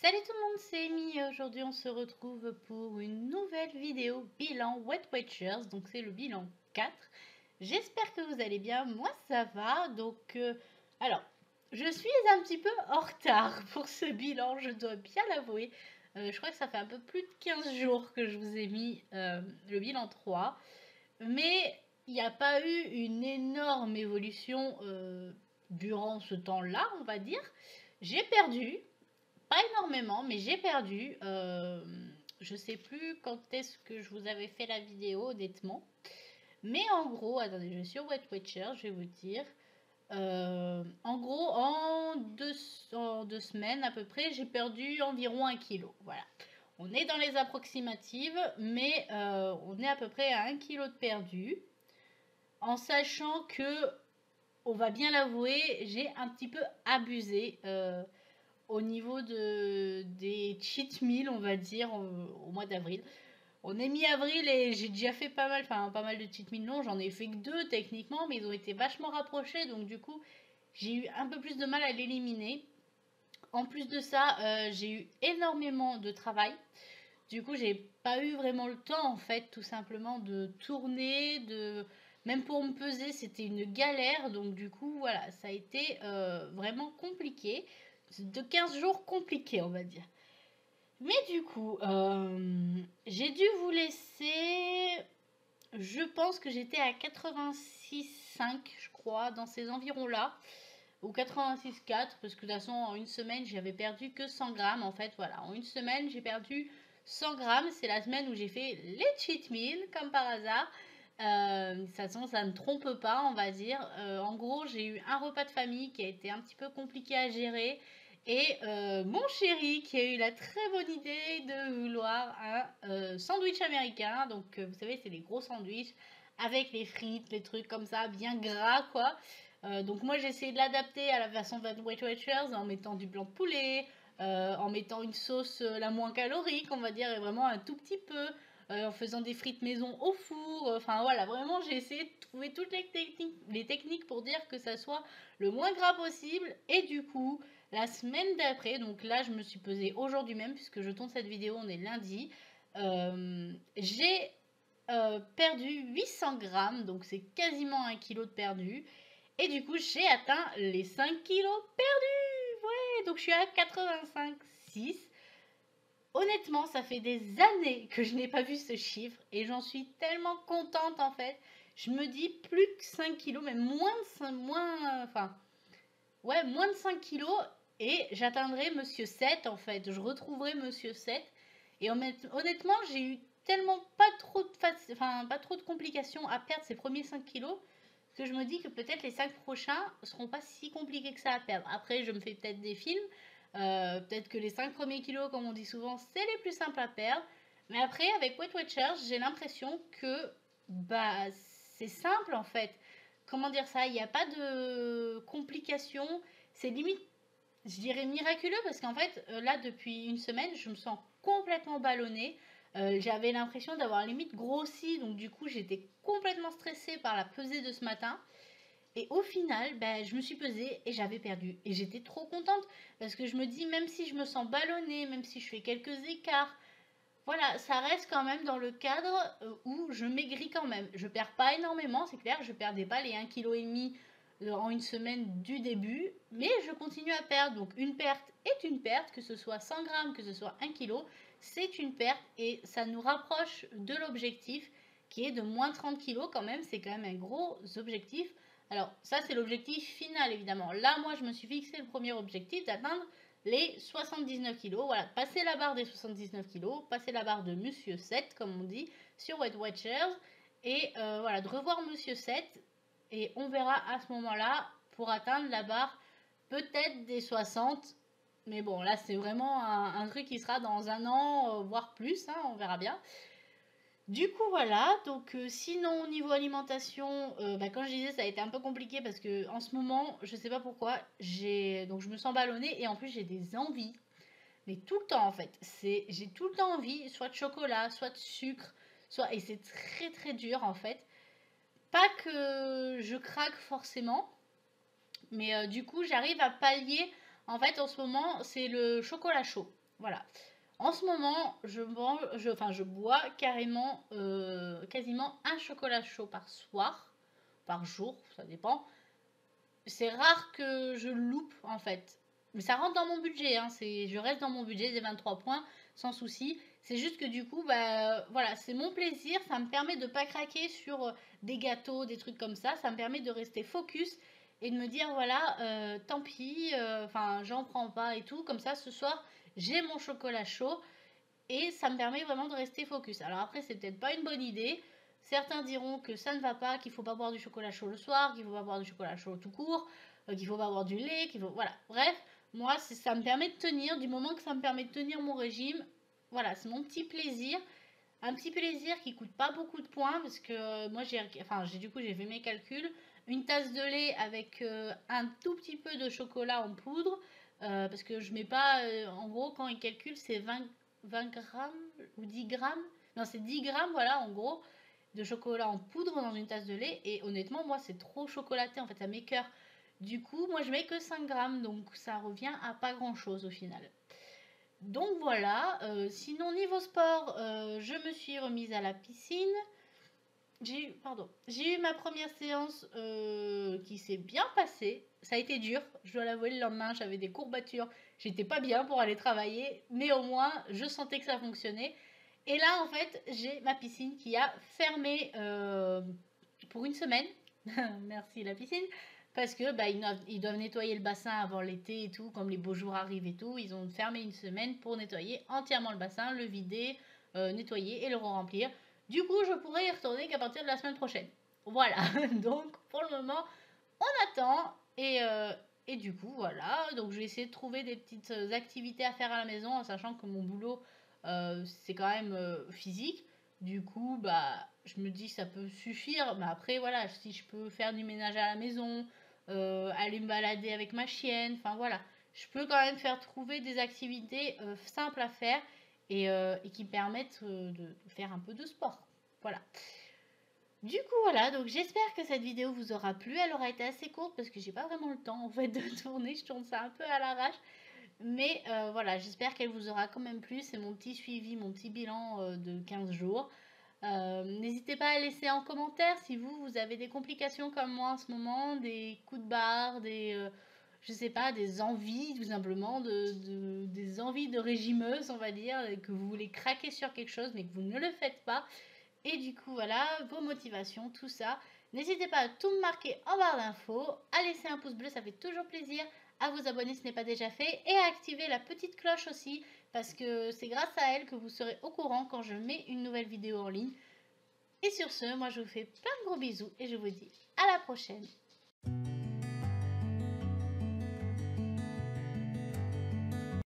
Salut tout le monde, c'est Amy et aujourd'hui on se retrouve pour une nouvelle vidéo bilan Weight Watchers, donc c'est le bilan 4. J'espère que vous allez bien, moi ça va, alors je suis un petit peu en retard pour ce bilan, je dois bien l'avouer. Je crois que ça fait un peu plus de 15 jours que je vous ai mis le bilan 3, mais il n'y a pas eu une énorme évolution durant ce temps-là, on va dire. J'ai perdu, pas énormément, mais j'ai perdu. Je sais plus quand est-ce que je vous avais fait la vidéo, honnêtement. Mais en gros, attendez, je suis sur Weight Watcher, je vais vous dire. En gros, en deux semaines à peu près, j'ai perdu environ 1 kg. Voilà. On est dans les approximatives, mais on est à peu près à 1 kg de perdu. En sachant que, on va bien l'avouer, j'ai un petit peu abusé. Au niveau des cheat meals, on va dire, au mois d'avril. On est mi-avril et j'ai déjà fait pas mal de cheat meals. Non, j'en ai fait que 2 techniquement, mais ils ont été vachement rapprochés, donc du coup, j'ai eu un peu plus de mal à l'éliminer. En plus de ça, j'ai eu énormément de travail. Du coup, j'ai pas eu vraiment le temps, en fait, tout simplement, de tourner, Même pour me peser, c'était une galère. Donc, du coup, voilà, ça a été vraiment compliqué. De 15 jours compliqués, on va dire. Mais du coup, j'ai dû vous laisser. Je pense que j'étais à 86,5, je crois, dans ces environs-là. Ou 86,4, parce que de toute façon, en une semaine, j'avais perdu que 100 grammes. En fait, voilà, en une semaine, j'ai perdu 100 grammes. C'est la semaine où j'ai fait les cheat meals, comme par hasard. De toute façon, ça ne trompe pas, on va dire. En gros, j'ai eu un repas de famille qui a été un petit peu compliqué à gérer. Et mon chéri qui a eu la très bonne idée de vouloir un sandwich américain. Donc, vous savez, c'est les gros sandwichs avec les frites, les trucs comme ça, bien gras, quoi. Donc, moi, j'ai essayé de l'adapter à la façon de Weight Watchers en mettant du blanc de poulet, en mettant une sauce la moins calorique, on va dire, et vraiment un tout petit peu, en faisant des frites maison au four. Enfin, voilà, vraiment, j'ai essayé de trouver toutes les techniques pour dire que ça soit le moins gras possible. Et du coup, la semaine d'après, donc là je me suis pesée aujourd'hui même, puisque je tourne cette vidéo, on est lundi, j'ai perdu 800 grammes, donc c'est quasiment 1 kg de perdu. Et du coup, j'ai atteint les 5 kilos perdus. Ouais, donc je suis à 85,6. Honnêtement, ça fait des années que je n'ai pas vu ce chiffre et j'en suis tellement contente en fait. Je me dis plus que 5 kilos, mais moins de 5, moins de 5 kilos et j'atteindrai Monsieur 7 en fait. Je retrouverai Monsieur 7. Et honnêtement, j'ai eu tellement pas trop de complications à perdre ces premiers 5 kilos que je me dis que peut-être les 5 prochains seront pas si compliqués que ça à perdre. Après, je me fais peut-être des films. Peut-être que les 5 premiers kilos, comme on dit souvent, c'est les plus simples à perdre. Mais après, avec Weight Watchers, j'ai l'impression que bah, c'est simple en fait. Comment dire ça? Il n'y a pas de complications. C'est limite, je dirais miraculeux parce qu'en fait, là, depuis une semaine, je me sens complètement ballonnée. J'avais l'impression d'avoir limite grossi, donc du coup, j'étais complètement stressée par la pesée de ce matin. Et au final, ben, je me suis pesée et j'avais perdu. Et j'étais trop contente parce que je me dis, même si je me sens ballonnée, même si je fais quelques écarts, voilà, ça reste quand même dans le cadre où je maigris quand même. Je perds pas énormément, c'est clair, je perdais pas les 1,5 kg en une semaine du début, mais je continue à perdre. Donc une perte est une perte, que ce soit 100 grammes, que ce soit 1 kg, c'est une perte et ça nous rapproche de l'objectif qui est de moins 30 kg quand même, c'est quand même un gros objectif. Alors ça c'est l'objectif final évidemment. Là moi je me suis fixé le premier objectif d'atteindre les 79 kilos. Voilà, passer la barre des 79 kilos, passer la barre de Monsieur 7, comme on dit, sur Weight Watchers. Et voilà, de revoir Monsieur 7. Et on verra à ce moment-là pour atteindre la barre peut-être des 60. Mais bon, là, c'est vraiment un truc qui sera dans un an, voire plus. Hein, on verra bien. Du coup, voilà. Donc, sinon, au niveau alimentation, bah, comme je disais, ça a été un peu compliqué parce que en ce moment, je sais pas pourquoi, donc je me sens ballonnée et en plus, j'ai des envies, mais tout le temps en fait. J'ai tout le temps envie, soit de chocolat, soit de sucre, et c'est très très dur en fait. Pas que je craque forcément, mais du coup, j'arrive à pallier. En fait, en ce moment, c'est le chocolat chaud. Voilà. En ce moment, je bois carrément, quasiment un chocolat chaud par soir, par jour, ça dépend. C'est rare que je loupe en fait. Mais ça rentre dans mon budget, hein. Je reste dans mon budget des 23 points, sans souci. C'est juste que du coup, bah voilà, c'est mon plaisir. Ça me permet de pas craquer sur des gâteaux, des trucs comme ça. Ça me permet de rester focus et de me dire voilà, tant pis, enfin j'en prends pas et tout. Comme ça, ce soir, j'ai mon chocolat chaud et ça me permet vraiment de rester focus. Alors après, c'est peut-être pas une bonne idée. Certains diront que ça ne va pas, qu'il faut pas boire du chocolat chaud le soir, qu'il faut pas boire du chocolat chaud tout court, qu'il faut pas boire du lait, qu'il faut... Voilà. Bref, moi, ça me permet de tenir, du moment que ça me permet de tenir mon régime, voilà, c'est mon petit plaisir. Un petit plaisir qui coûte pas beaucoup de points, parce que moi, j'ai fait mes calculs. Une tasse de lait avec un tout petit peu de chocolat en poudre, parce que je mets pas, en gros, quand ils calculent, c'est 20 grammes ou 10 grammes. Non, c'est 10 grammes, voilà, en gros, de chocolat en poudre dans une tasse de lait. Et honnêtement, moi, c'est trop chocolaté, en fait, ça m'écoeure. Du coup, moi, je mets que 5 grammes, donc ça revient à pas grand-chose au final. Donc voilà, sinon niveau sport, je me suis remise à la piscine. J'ai eu ma première séance qui s'est bien passée. Ça a été dur, je dois l'avouer, le lendemain j'avais des courbatures. J'étais pas bien pour aller travailler, mais au moins je sentais que ça fonctionnait. Et là en fait j'ai ma piscine qui a fermé pour une semaine. Merci la piscine. Parce que bah, ils doivent nettoyer le bassin avant l'été et tout, comme les beaux jours arrivent et tout. Ils ont fermé une semaine pour nettoyer entièrement le bassin, le vider, nettoyer et le remplir. Du coup, je pourrais y retourner qu'à partir de la semaine prochaine. Voilà, donc pour le moment, on attend et du coup, voilà. Donc je vais essayer de trouver des petites activités à faire à la maison en sachant que mon boulot, c'est quand même physique. Du coup, bah, je me dis que ça peut suffire. Mais après, voilà, si je peux faire du ménage à la maison, aller me balader avec ma chienne, enfin voilà. Je peux quand même faire trouver des activités simples à faire et qui permettent de faire un peu de sport. Voilà. Du coup, voilà, donc j'espère que cette vidéo vous aura plu. Elle aura été assez courte parce que j'ai pas vraiment le temps en fait de tourner. Je tourne ça un peu à l'arrache. Mais voilà, j'espère qu'elle vous aura quand même plu. C'est mon petit suivi, mon petit bilan de 15 jours. N'hésitez pas à laisser en commentaire si vous avez des complications comme moi en ce moment, des coups de barre, je sais pas, des envies tout simplement, des envies de régimeuse, on va dire, et que vous voulez craquer sur quelque chose mais que vous ne le faites pas. Et du coup, voilà, vos motivations, tout ça. N'hésitez pas à tout me marquer en barre d'infos, à laisser un pouce bleu, ça fait toujours plaisir, à vous abonner si ce n'est pas déjà fait, et à activer la petite cloche aussi, parce que c'est grâce à elle que vous serez au courant quand je mets une nouvelle vidéo en ligne. Et sur ce, moi je vous fais plein de gros bisous, et je vous dis à la prochaine.